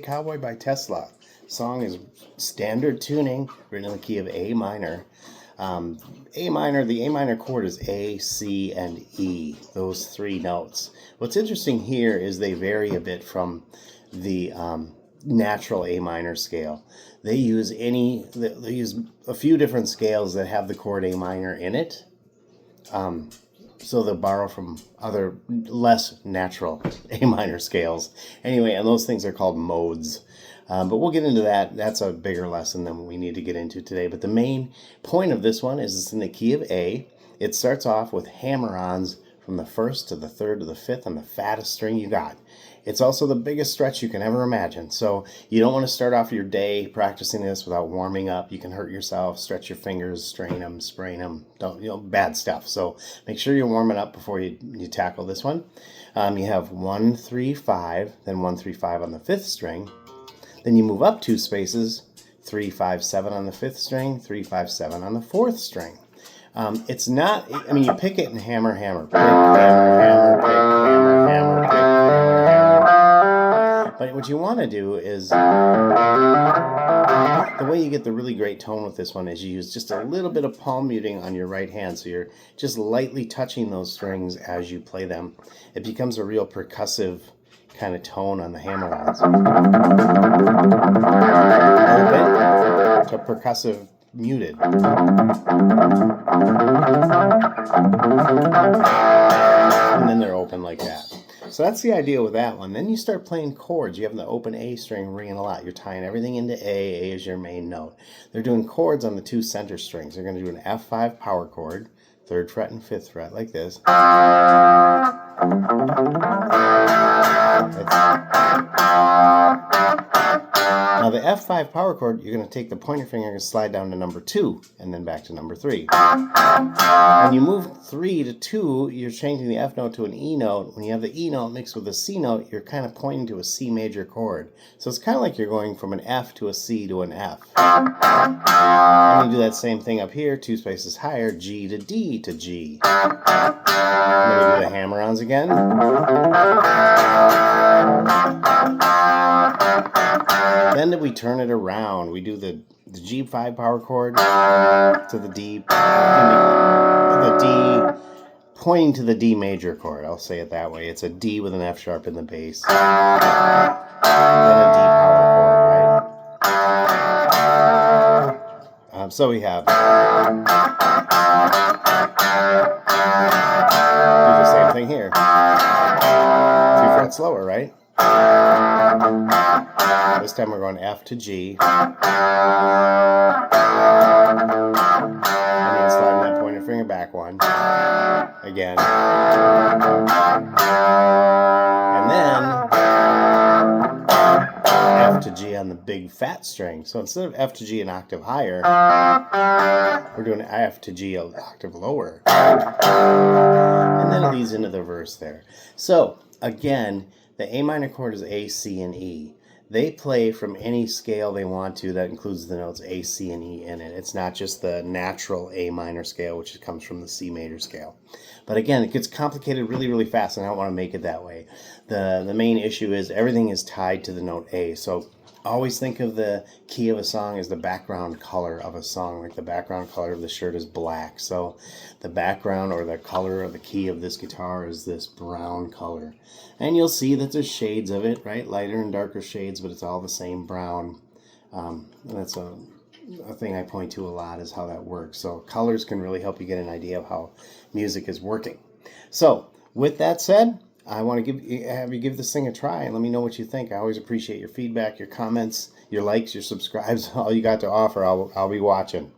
Cowboy by Tesla. Song is standard tuning, written in the key of A minor. A minor, the A minor chord is A, C, and E, those three notes. What's interesting here is they vary a bit from the natural A minor scale. They use a few different scales that have the chord A minor in it. So they'll borrow from other less natural A minor scales. Anyway, and those things are called modes. But we'll get into that. That's a bigger lesson than we need to get into today. But the main point of this one is it's in the key of A. It starts off with hammer-ons from the first to the third to the fifth on the fattest string you got. It's also the biggest stretch you can ever imagine. So you don't want to start off your day practicing this without warming up. You can hurt yourself, stretch your fingers, strain them, sprain them, bad stuff. So make sure you're warming up before you tackle this one. You have 1, 3, 5, then 1, 3, 5 on the fifth string. Then you move up 2 spaces, 3, 5, 7 on the fifth string, 3, 5, 7 on the fourth string. It's not, you pick it in hammer, hammer, pick, hammer, hammer, pick, hammer, hammer, pick, hammer, hammer. But what you want to do is, the way you get the really great tone with this one is you use just a little bit of palm muting on your right hand. So you're just lightly touching those strings as you play them. It becomes a real percussive kind of tone on the hammer-ons. Open to percussive muted. And then they're open like that. So that's the idea with that one. Then you start playing chords. You have the open A string ringing a lot. You're tying everything into A. A is your main note. They're doing chords on the 2 center strings. They're going to do an F5 power chord, 3rd fret and 5th fret, like this. Now the F5 power chord, you're going to take the pointer finger and slide down to number 2, and then back to number 3. When you move 3 to 2, you're changing the F note to an E note. When you have the E note mixed with a C note, you're kind of pointing to a C major chord. So it's kind of like you're going from an F to a C to an F. And you do that same thing up here, 2 spaces higher, G to D to G. And then we do the hammer-ons again. Then we turn it around. We do the G5 power chord to the D, the D, pointing to the D major chord. I'll say it that way. It's a D with an F sharp in the bass. Then a D power chord, right? So we have. Do the same thing here. 2 frets slower, right? This time we're going F to G. And then sliding that pointer finger back 1. Again. And then F to G on the big fat string. So instead of F to G an octave higher, we're doing F to G an octave lower. And then it leads into the verse there. So again, the A minor chord is A, C, and E. They play from any scale they want to that includes the notes A, C, and E in it. It's not just the natural A minor scale, which comes from the C major scale. But again, it gets complicated really, really fast, and I don't want to make it that way. The main issue is everything is tied to the note A. So always think of the key of a song as the background color of a song. Like the background color of the shirt is black. So the background or the color of the key of this guitar is this brown color. And you'll see that there's shades of it, right? Lighter and darker shades, but it's all the same brown. And that's a thing I point to a lot is how that works. So colors can really help you get an idea of how music is working. So with that said, I want to have you give this thing a try and let me know what you think. I always appreciate your feedback, your comments, your likes, your subscribes, all you got to offer. I'll be watching.